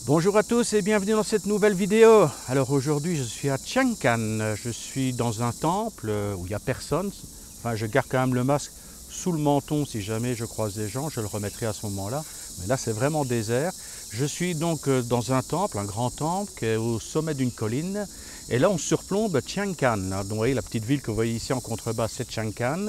Bonjour à tous et bienvenue dans cette nouvelle vidéo. Alors aujourd'hui je suis à Chiang Can, je suis dans un temple où il n'y a personne. Enfin je garde quand même le masque sous le menton si jamais je croise des gens, je le remettrai à ce moment-là. Mais là c'est vraiment désert. Je suis donc dans un temple, un grand temple qui est au sommet d'une colline. Et là on surplombe Chiang Can. Donc vous voyez la petite ville que vous voyez ici en contrebas, c'est Chiang Can.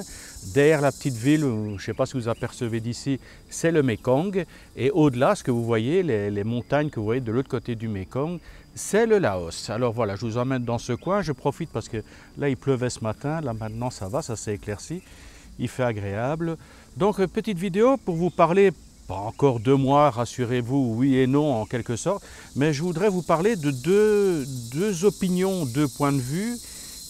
Derrière la petite ville, je ne sais pas si vous apercevez d'ici, c'est le Mekong. Et au-delà, ce que vous voyez, les montagnes que vous voyez de l'autre côté du Mekong, c'est le Laos. Alors voilà, je vous emmène dans ce coin. Je profite parce que là il pleuvait ce matin. Là maintenant ça va, ça s'est éclairci. Il fait agréable. Donc petite vidéo pour vous parler. Pas encore 2 mois, rassurez-vous, oui et non en quelque sorte, mais je voudrais vous parler de deux opinions, 2 points de vue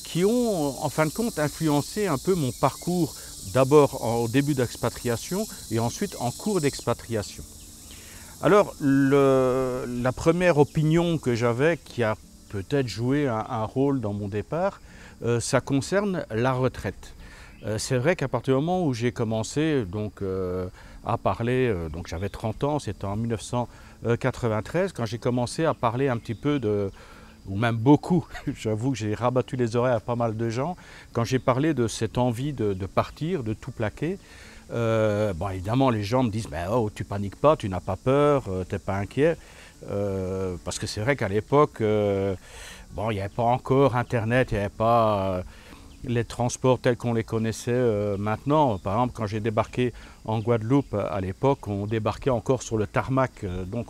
qui ont en fin de compte influencé un peu mon parcours, d'abord au début d'expatriation et ensuite en cours d'expatriation. Alors la première opinion que j'avais, qui a peut-être joué un rôle dans mon départ, ça concerne la retraite. C'est vrai qu'à partir du moment où j'ai commencé à parler, donc j'avais 30 ans, c'était en 1993, quand j'ai commencé à parler un petit peu ou même beaucoup, j'avoue que j'ai rabattu les oreilles à pas mal de gens, quand j'ai parlé de cette envie de partir, de tout plaquer. Bon, évidemment les gens me disent oh, tu paniques pas, tu n'as pas peur, tu n'es pas inquiet, parce que c'est vrai qu'à l'époque, bon, il n'y avait pas encore Internet, il n'y avait pas les transports tels qu'on les connaissait maintenant. Par exemple, quand j'ai débarqué en Guadeloupe à l'époque, on débarquait encore sur le tarmac, donc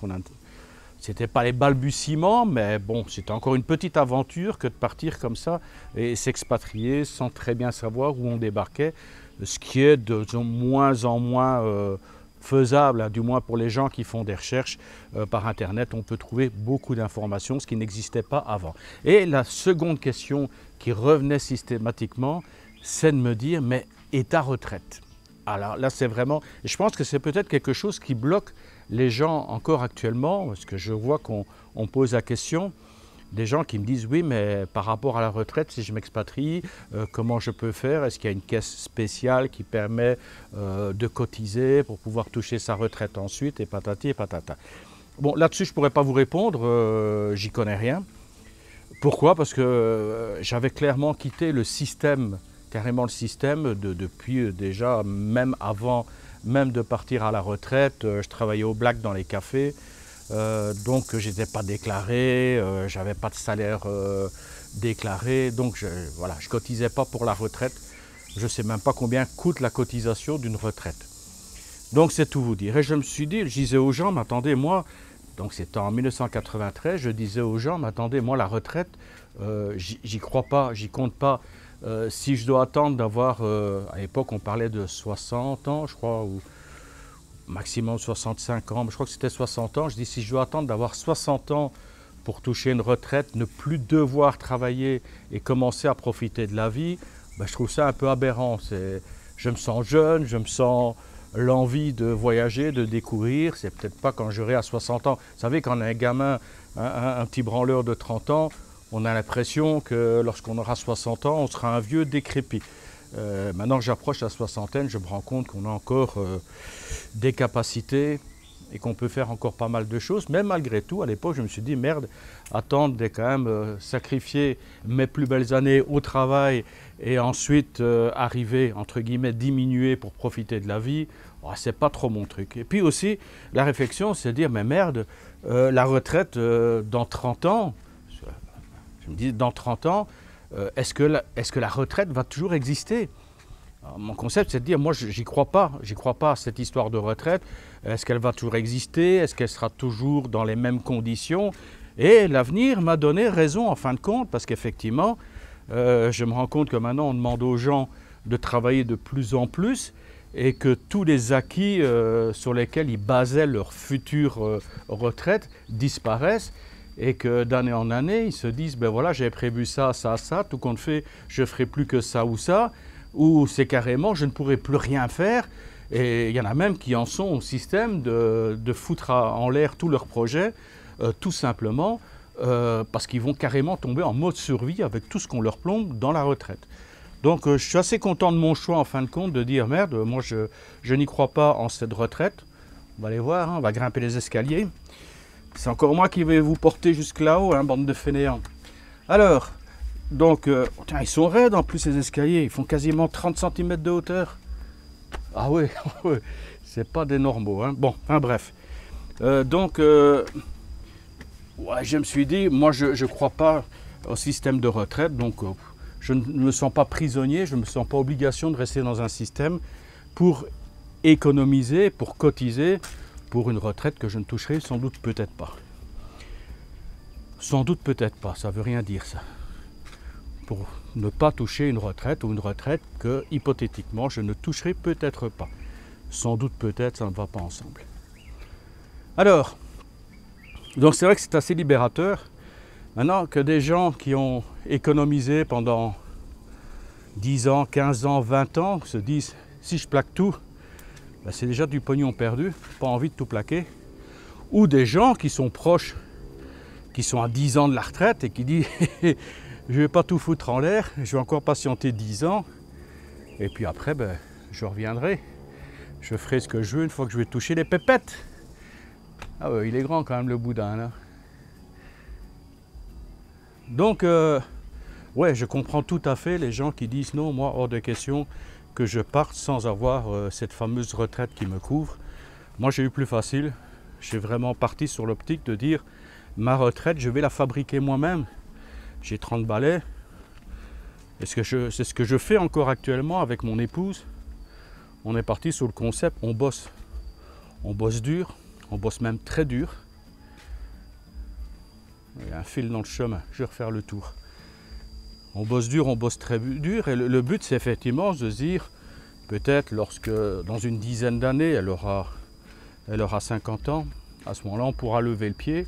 c'était pas les balbutiements, mais bon, c'était encore une petite aventure que de partir comme ça et s'expatrier sans très bien savoir où on débarquait, ce qui est de moins en moins faisable, hein, du moins pour les gens qui font des recherches par Internet. On peut trouver beaucoup d'informations, ce qui n'existait pas avant. Et la seconde question qui revenait systématiquement, c'est de me dire, mais et ta retraite? Alors là, c'est vraiment, je pense que c'est peut-être quelque chose qui bloque les gens encore actuellement, parce que je vois qu'on pose la question, des gens qui me disent, oui, mais par rapport à la retraite, si je m'expatrie, comment je peux faire? Est-ce qu'il y a une caisse spéciale qui permet de cotiser pour pouvoir toucher sa retraite ensuite, et patati et patata. Bon, là-dessus, je ne pourrais pas vous répondre, j'y connais rien. Pourquoi? Parce que j'avais clairement quitté le système, carrément le système, depuis déjà, même avant même de partir à la retraite. Je travaillais au black dans les cafés, donc je n'étais pas déclaré, je n'avais pas de salaire déclaré, donc voilà, je ne cotisais pas pour la retraite. Je ne sais même pas combien coûte la cotisation d'une retraite. Donc c'est tout vous dire. Et je me suis dit, je disais aux gens, mais attendez, moi, donc c'était en 1993, je disais aux gens, mais attendez, moi la retraite, j'y crois pas, j'y compte pas. Si je dois attendre d'avoir, à l'époque on parlait de 60 ans je crois, ou maximum 65 ans, mais je crois que c'était 60 ans, je dis si je dois attendre d'avoir 60 ans pour toucher une retraite, ne plus devoir travailler et commencer à profiter de la vie, ben, je trouve ça un peu aberrant. Je me sens jeune, je me sens l'envie de voyager, de découvrir, c'est peut-être pas quand j'aurai à 60 ans. Vous savez, quand on est un gamin, un petit branleur de 30 ans, on a l'impression que lorsqu'on aura 60 ans, on sera un vieux décrépit. Maintenant que j'approche la soixantaine, je me rends compte qu'on a encore des capacités et qu'on peut faire encore pas mal de choses. Mais malgré tout, à l'époque, je me suis dit, merde, attendre de quand même sacrifier mes plus belles années au travail et ensuite arriver, entre guillemets, diminuer pour profiter de la vie, oh, c'est pas trop mon truc. Et puis aussi, la réflexion, c'est de dire, mais merde, la retraite dans 30 ans, je me dis, dans 30 ans, est-ce que la retraite va toujours exister? Alors, mon concept, c'est de dire, moi, j'y crois pas à cette histoire de retraite. Est-ce qu'elle va toujours exister? Est-ce qu'elle sera toujours dans les mêmes conditions? Et l'avenir m'a donné raison, en fin de compte, parce qu'effectivement, je me rends compte que maintenant, on demande aux gens de travailler de plus en plus et que tous les acquis sur lesquels ils basaient leur future retraite disparaissent. Et que d'année en année, ils se disent, ben voilà, j'avais prévu ça, ça, ça, tout compte fait, je ne ferai plus que ça ou ça, ou c'est carrément, je ne pourrai plus rien faire. Et il y en a même qui en sont au système de foutre en l'air tous leurs projets, tout simplement, parce qu'ils vont carrément tomber en mode survie avec tout ce qu'on leur plombe dans la retraite. Donc je suis assez content de mon choix, en fin de compte, de dire, merde, moi je n'y crois pas en cette retraite. On va aller voir, hein, on va grimper les escaliers. C'est encore moi qui vais vous porter jusque là-haut, hein, bande de fainéants. Alors, donc, tiens, ils sont raides en plus ces escaliers, ils font quasiment 30 cm de hauteur. Ah oui, c'est pas des normaux, hein. Bon, enfin bref. Ouais, je me suis dit, moi je ne crois pas au système de retraite, donc je ne me sens pas prisonnier, je ne me sens pas obligation de rester dans un système pour économiser, pour cotiser pour une retraite que je ne toucherai sans doute peut-être pas. Sans doute peut-être pas, ça ne veut rien dire ça. Pour ne pas toucher une retraite ou une retraite que hypothétiquement je ne toucherai peut-être pas. Sans doute peut-être, ça ne va pas ensemble. Alors, donc c'est vrai que c'est assez libérateur. Maintenant que des gens qui ont économisé pendant 10 ans, 15 ans, 20 ans se disent si je plaque tout, ben c'est déjà du pognon perdu, pas envie de tout plaquer. Ou des gens qui sont proches, qui sont à 10 ans de la retraite et qui disent je ne vais pas tout foutre en l'air, je vais encore patienter 10 ans et puis après ben, je reviendrai. Je ferai ce que je veux une fois que je vais toucher les pépettes. Ah ouais, il est grand quand même le boudin là. Donc, ouais, je comprends tout à fait les gens qui disent non, moi, hors de question que je parte sans avoir cette fameuse retraite qui me couvre. Moi, j'ai eu plus facile. J'ai vraiment parti sur l'optique de dire ma retraite, je vais la fabriquer moi-même. J'ai 30 balais. C'est ce que je fais encore actuellement avec mon épouse. On est parti sur le concept, on bosse. On bosse dur, on bosse même très dur. Il y a un fil dans le chemin, je vais refaire le tour. On bosse dur, on bosse très dur et le but c'est effectivement de se dire peut-être lorsque dans une dizaine d'années elle aura 50 ans, à ce moment-là on pourra lever le pied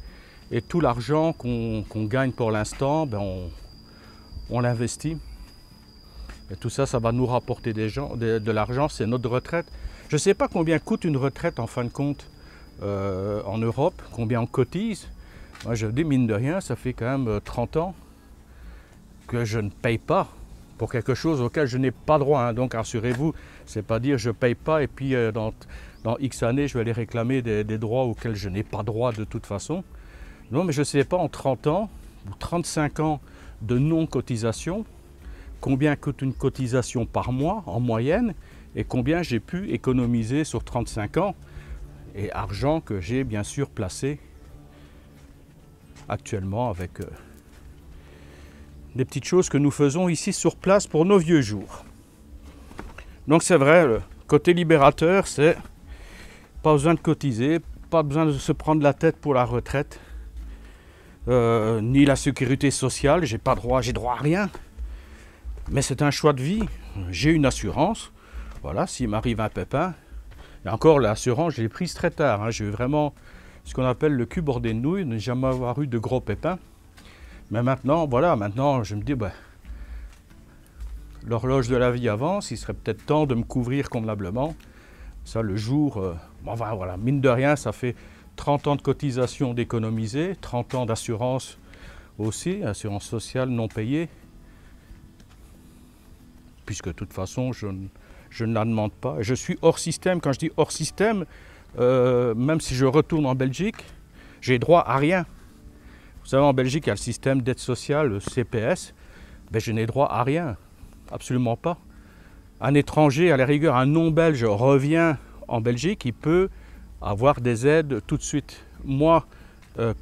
et tout l'argent qu'on gagne pour l'instant, ben on l'investit. Et tout ça, ça va nous rapporter de l'argent, c'est notre retraite. Je ne sais pas combien coûte une retraite en fin de compte en Europe, combien on cotise. Moi je dis mine de rien, ça fait quand même 30 ans que je ne paye pas pour quelque chose auquel je n'ai pas droit. Hein. Donc rassurez-vous, c'est pas dire je ne paye pas et puis dans X années je vais aller réclamer des droits auxquels je n'ai pas droit de toute façon. Non mais je ne sais pas en 30 ans ou 35 ans de non-cotisation, combien coûte une cotisation par mois en moyenne et combien j'ai pu économiser sur 35 ans et argent que j'ai bien sûr placé actuellement avec des petites choses que nous faisons ici sur place pour nos vieux jours. Donc c'est vrai, le côté libérateur, c'est pas besoin de cotiser, pas besoin de se prendre la tête pour la retraite, ni la sécurité sociale, j'ai droit à rien. Mais c'est un choix de vie, j'ai une assurance, voilà, s'il m'arrive un pépin, et encore l'assurance, je l'ai prise très tard, hein, j'ai eu vraiment ce qu'on appelle le cul bordé de nouilles, ne jamais avoir eu de gros pépins. Mais maintenant, voilà, maintenant je me dis, ben, l'horloge de la vie avance, il serait peut-être temps de me couvrir convenablement. Ça, le jour, enfin, voilà, mine de rien, ça fait 30 ans de cotisation d'économiser, 30 ans d'assurance aussi, assurance sociale non payée. Puisque de toute façon, je ne la demande pas. Je suis hors système. Quand je dis hors système, même si je retourne en Belgique, j'ai droit à rien. Vous savez, en Belgique, il y a le système d'aide sociale, le CPS. Ben, je n'ai droit à rien, absolument pas. Un étranger, à la rigueur, un non-belge revient en Belgique, il peut avoir des aides tout de suite. Moi,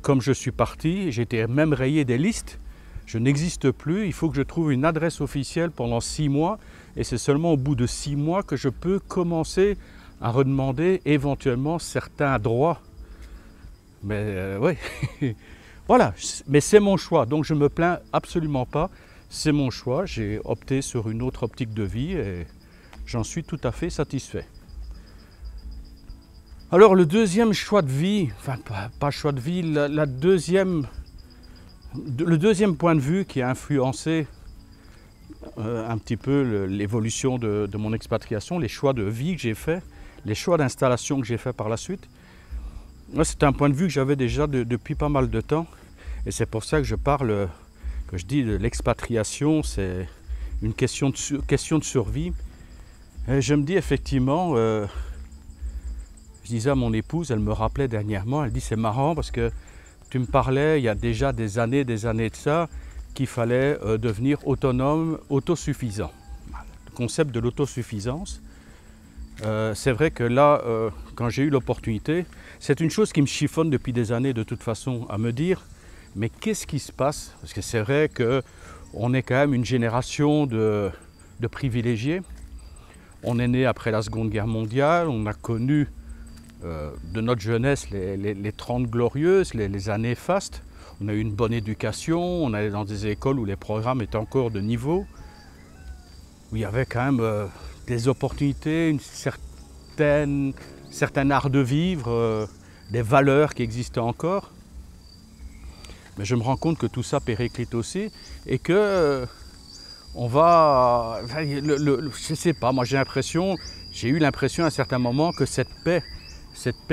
comme je suis parti, j'ai été même rayé des listes. Je n'existe plus, il faut que je trouve une adresse officielle pendant 6 mois et c'est seulement au bout de 6 mois que je peux commencer à redemander éventuellement certains droits. Mais oui, voilà, mais c'est mon choix, donc je ne me plains absolument pas, c'est mon choix, j'ai opté sur une autre optique de vie et j'en suis tout à fait satisfait. Alors le deuxième choix de vie, enfin pas choix de vie, le deuxième point de vue qui a influencé un petit peu l'évolution de mon expatriation, les choix de vie que j'ai fait, les choix d'installation que j'ai fait par la suite, c'est un point de vue que j'avais déjà depuis pas mal de temps et c'est pour ça que je parle, que je dis de l'expatriation, c'est une question de survie. Et je me dis effectivement, je disais à mon épouse, elle me rappelait dernièrement, elle dit c'est marrant parce que tu me parlais il y a déjà des années de ça, qu'il fallait devenir autonome, autosuffisant. Le concept de l'autosuffisance, c'est vrai que là, quand j'ai eu l'opportunité, c'est une chose qui me chiffonne depuis des années de toute façon, à me dire, mais qu'est-ce qui se passe? Parce que c'est vrai qu'on est quand même une génération de privilégiés. On est né après la Seconde Guerre mondiale, on a connu de notre jeunesse les 30 glorieuses, les années fastes. On a eu une bonne éducation, on allait dans des écoles où les programmes étaient encore de niveau, où il y avait quand même des opportunités, certain art de vivre, des valeurs qui existaient encore. Mais je me rends compte que tout ça périclite aussi et que on va, je sais pas, moi j'ai eu l'impression à un certain moment que cette paix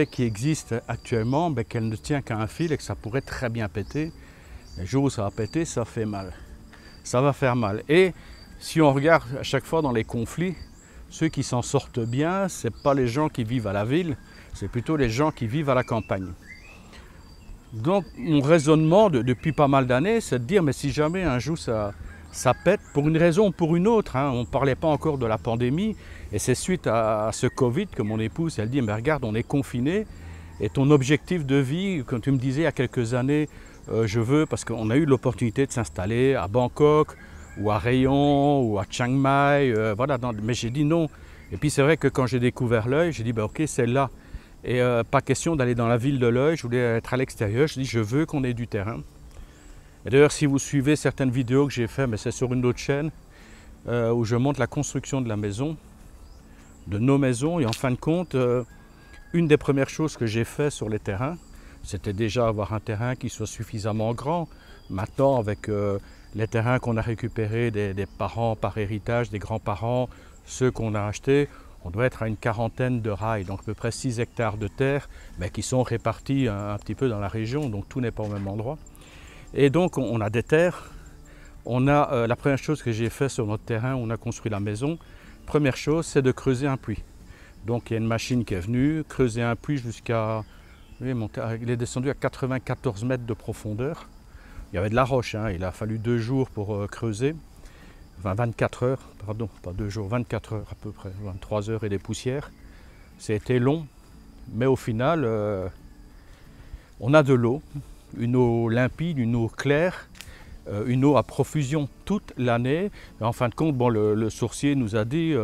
qui existe actuellement, ben, qu'elle ne tient qu'à un fil et que ça pourrait très bien péter. Le jour où ça va péter, ça fait mal. Ça va faire mal. Et si on regarde à chaque fois dans les conflits, ceux qui s'en sortent bien, ce n'est pas les gens qui vivent à la ville, c'est plutôt les gens qui vivent à la campagne. Donc mon raisonnement depuis pas mal d'années, c'est de dire, mais si jamais un jour ça pète, pour une raison ou pour une autre, hein, on ne parlait pas encore de la pandémie, et c'est suite à ce Covid que mon épouse, elle dit, mais regarde, on est confiné, et ton objectif de vie, comme tu me disais il y a quelques années, je veux, parce qu'on a eu l'opportunité de s'installer à Bangkok, ou à Rayon, ou à Chiang Mai, voilà, mais j'ai dit non. Et puis c'est vrai que quand j'ai découvert l'Œil, j'ai dit, bah, ok, c'est là. Et pas question d'aller dans la ville de l'Œil, je voulais être à l'extérieur, je dis, je veux qu'on ait du terrain. Et d'ailleurs, si vous suivez certaines vidéos que j'ai faites, mais c'est sur une autre chaîne, où je montre la construction de la maison, de nos maisons, et en fin de compte, une des premières choses que j'ai fait sur les terrains, c'était déjà avoir un terrain qui soit suffisamment grand. Maintenant, avec les terrains qu'on a récupérés des parents par héritage, des grands-parents, ceux qu'on a achetés, on doit être à une quarantaine de rails, donc à peu près 6 hectares de terre, mais qui sont répartis un petit peu dans la région, donc tout n'est pas au même endroit. Et donc on a des terres. On a la première chose que j'ai fait sur notre terrain où on a construit la maison, première chose, c'est de creuser un puits. Donc il y a une machine qui est venue, creuser un puits jusqu'à, il est descendu à 94 mètres de profondeur. Il y avait de la roche, hein, il a fallu 2 jours pour creuser, enfin 24 heures, pardon, pas 2 jours, 24 heures à peu près, 23 heures et des poussières. C'était long, mais au final, on a de l'eau, une eau limpide, une eau claire, une eau à profusion toute l'année. En fin de compte, bon, le sourcier nous a dit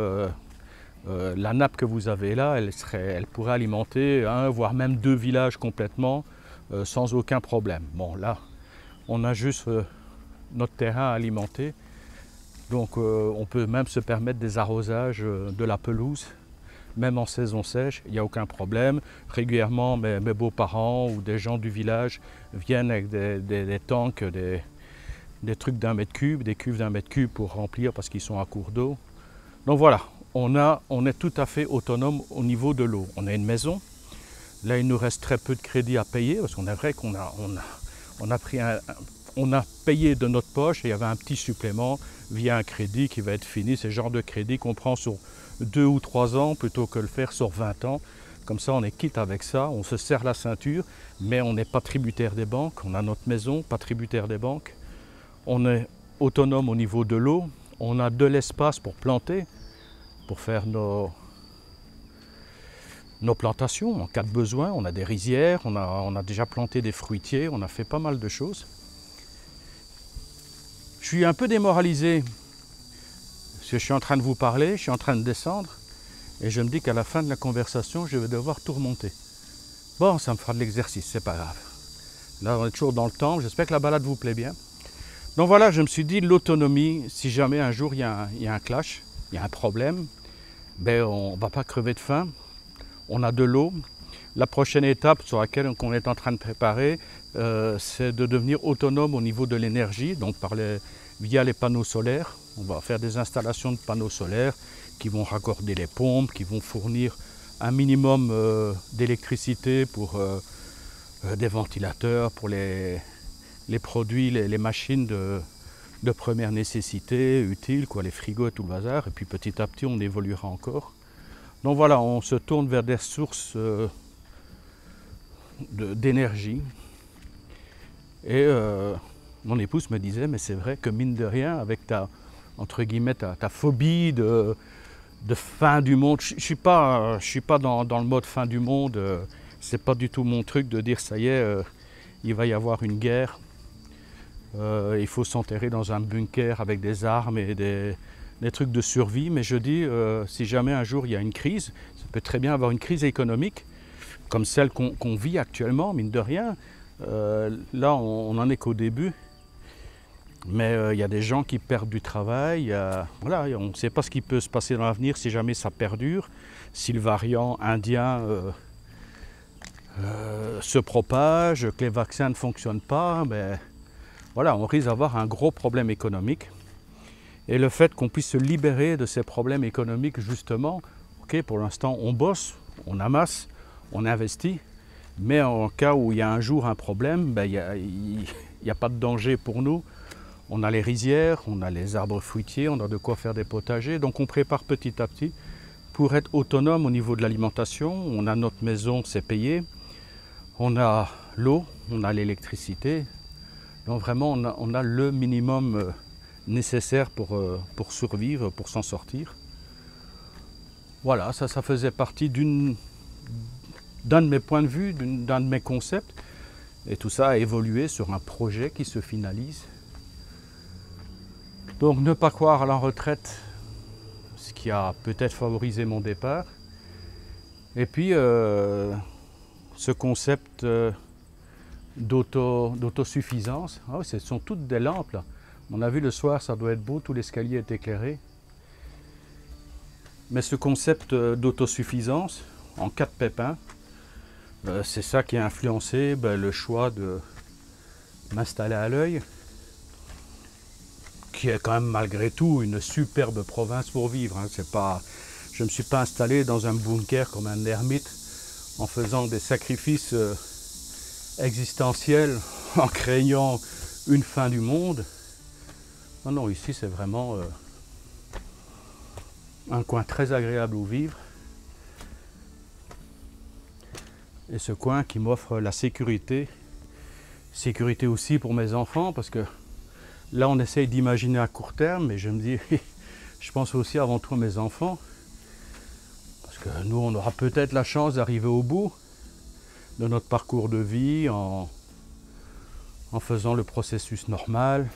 la nappe que vous avez là, elle pourrait alimenter 1 voire même 2 villages complètement sans aucun problème. Bon, là, on a juste notre terrain à alimenter, donc on peut même se permettre des arrosages de la pelouse. Même en saison sèche, il n'y a aucun problème. Régulièrement, mes beaux-parents ou des gens du village viennent avec des tanks, des trucs d'1 mètre cube, des cuves d'1 mètre cube pour remplir parce qu'ils sont à court d'eau. Donc voilà, on est tout à fait autonome au niveau de l'eau. On a une maison. Là, il nous reste très peu de crédit à payer parce qu'on est vrai qu'on a payé de notre poche et il y avait un petit supplément via un crédit qui va être fini. C'est le genre de crédit qu'on prend sur 2 ou 3 ans plutôt que le faire sur 20 ans. Comme ça, on est quitte avec ça, on se serre la ceinture, mais on n'est pas tributaire des banques. On a notre maison, pas tributaire des banques. On est autonome au niveau de l'eau. On a de l'espace pour planter, pour faire nos plantations en cas de besoin. On a des rizières, on a déjà planté des fruitiers, on a fait pas mal de choses. Je suis un peu démoralisé parce que je suis en train de vous parler, je suis en train de descendre et je me dis qu'à la fin de la conversation, je vais devoir tout remonter. Bon, ça me fera de l'exercice, c'est pas grave. Là, on est toujours dans le temps, j'espère que la balade vous plaît bien. Donc voilà, je me suis dit, l'autonomie, si jamais un jour il y a un clash, il y a un problème, ben, on ne va pas crever de faim, on a de l'eau. La prochaine étape sur laquelle on est en train de préparer, c'est de devenir autonome au niveau de l'énergie, donc via les panneaux solaires. On va faire des installations de panneaux solaires qui vont raccorder les pompes, qui vont fournir un minimum d'électricité pour des ventilateurs, pour les produits, les machines de première nécessité, utiles, quoi, les frigos et tout le bazar. Et puis petit à petit, on évoluera encore. Donc voilà, on se tourne vers des sources d'énergie. Et mon épouse me disait, mais c'est vrai que mine de rien, avec ta, entre guillemets, ta phobie de fin du monde, je suis pas dans le mode fin du monde, c'est pas du tout mon truc de dire ça y est, il va y avoir une guerre, il faut s'enterrer dans un bunker avec des armes et des trucs de survie, mais je dis, si jamais un jour il y a une crise, ça peut très bien avoir une crise économique, comme celle qu'on vit actuellement, mine de rien. Là, on n'en est qu'au début, mais il y a des gens qui perdent du travail. Voilà, on ne sait pas ce qui peut se passer dans l'avenir si jamais ça perdure, si le variant indien se propage, que les vaccins ne fonctionnent pas. Ben, voilà, on risque d'avoir un gros problème économique. Et le fait qu'on puisse se libérer de ces problèmes économiques, justement, ok, pour l'instant, on bosse, on amasse, on investit. Mais en cas où il y a un jour un problème, ben, il n'y a pas de danger pour nous. On a les rizières, on a les arbres fruitiers, on a de quoi faire des potagers. Donc on prépare petit à petit pour être autonome au niveau de l'alimentation. On a notre maison, c'est payé. On a l'eau, on a l'électricité. Donc vraiment, on a le minimum nécessaire pour survivre, pour s'en sortir. Voilà, ça faisait partie d'un de mes points de vue, d'un de mes concepts. Et tout ça a évolué sur un projet qui se finalise. Donc ne pas croire à la retraite, ce qui a peut-être favorisé mon départ. Et puis ce concept d'autosuffisance. Ah, ce sont toutes des lampes là. On a vu le soir, ça doit être beau, tout l'escalier est éclairé. Mais ce concept d'autosuffisance, en cas de pépin, c'est ça qui a influencé le choix de m'installer à L'Œil, qui est quand même malgré tout une superbe province pour vivre. Hein. Je ne me suis pas installé dans un bunker comme un ermite en faisant des sacrifices existentiels, en craignant une fin du monde. Non, non, ici c'est vraiment un coin très agréable où vivre. Et ce coin qui m'offre la sécurité. Sécurité aussi pour mes enfants, parce que là on essaye d'imaginer à court terme, mais je me dis, je pense aussi avant tout à mes enfants. Parce que nous on aura peut-être la chance d'arriver au bout de notre parcours de vie en faisant le processus normal,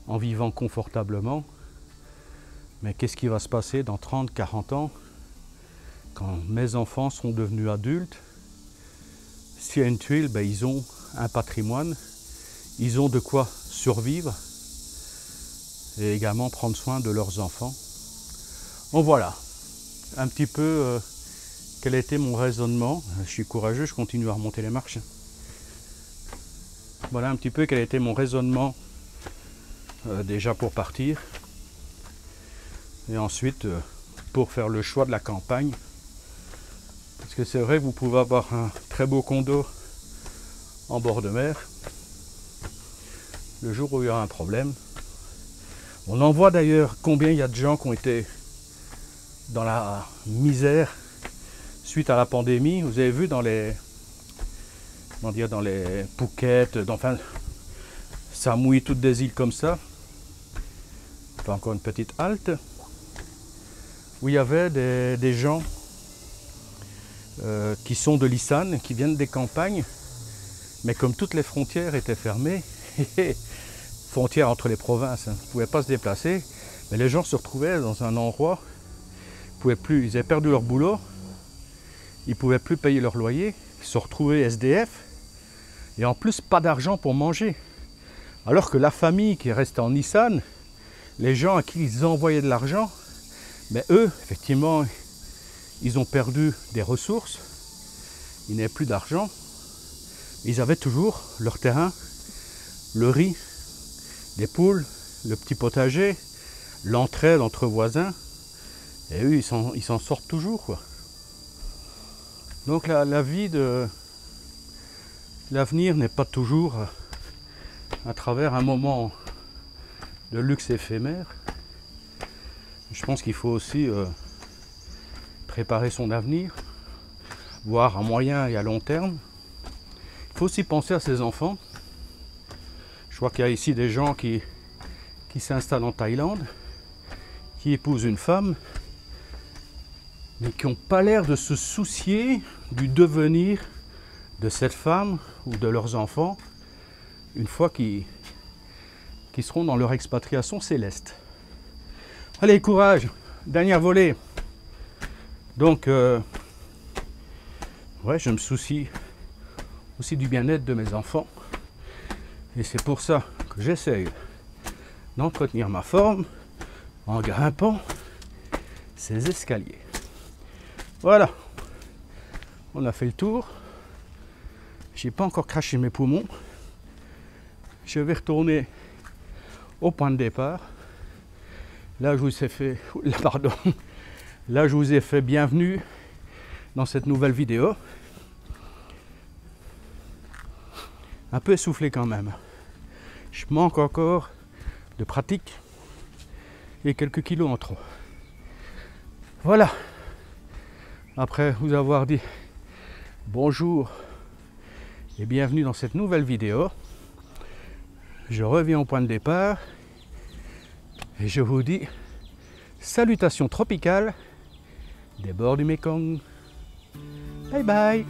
en vivant confortablement. Mais qu'est-ce qui va se passer dans 30, 40 ans, quand mes enfants seront devenus adultes? S'il y a une tuile, ils ont un patrimoine, ils ont de quoi survivre et également prendre soin de leurs enfants. Bon voilà, un petit peu quel a été mon raisonnement. Je suis courageux, je continue à remonter les marches. Voilà un petit peu quel a été mon raisonnement déjà pour partir. Et ensuite pour faire le choix de la campagne. Parce que c'est vrai que vous pouvez avoir un très beau condo en bord de mer. Le jour où il y aura un problème. On en voit d'ailleurs combien il y a de gens qui ont été dans la misère suite à la pandémie. Vous avez vu dans les Phuket, enfin, ça mouille toutes des îles comme ça. Enfin, encore une petite halte où il y avait des gens qui sont de l'Issane, qui viennent des campagnes, mais comme toutes les frontières étaient fermées, frontières entre les provinces, hein, ils ne pouvaient pas se déplacer, mais les gens se retrouvaient dans un endroit, ils avaient perdu leur boulot, ils ne pouvaient plus payer leur loyer, ils se retrouvaient SDF, et en plus pas d'argent pour manger. Alors que la famille qui restait en Issane, les gens à qui ils envoyaient de l'argent, mais eux, effectivement, ils ont perdu des ressources, ils n'avaient plus d'argent, ils avaient toujours leur terrain, le riz, les poules, le petit potager, l'entraide entre voisins, et eux, ils s'en sortent toujours, quoi. Donc la vie de l'avenir n'est pas toujours à travers un moment de luxe éphémère. Je pense qu'il faut aussi préparer son avenir, voir à moyen et à long terme. Il faut aussi penser à ses enfants. vois qu'il y a ici des gens qui s'installent en Thaïlande, qui épousent une femme, mais qui n'ont pas l'air de se soucier du devenir de cette femme ou de leurs enfants une fois qu'ils seront dans leur expatriation céleste. Allez, courage, dernière volée. Donc, ouais, je me soucie aussi du bien-être de mes enfants. Et c'est pour ça que j'essaye d'entretenir ma forme en grimpant ces escaliers. Voilà, on a fait le tour. J'ai pas encore craché mes poumons. Je vais retourner au point de départ. Là, je vous ai fait, pardon, là, je vous ai fait bienvenue dans cette nouvelle vidéo. Un peu essoufflé quand même. Je manque encore de pratique et quelques kilos en trop. Voilà. Après vous avoir dit bonjour et bienvenue dans cette nouvelle vidéo, je reviens au point de départ et je vous dis salutations tropicales des bords du Mékong. Bye bye.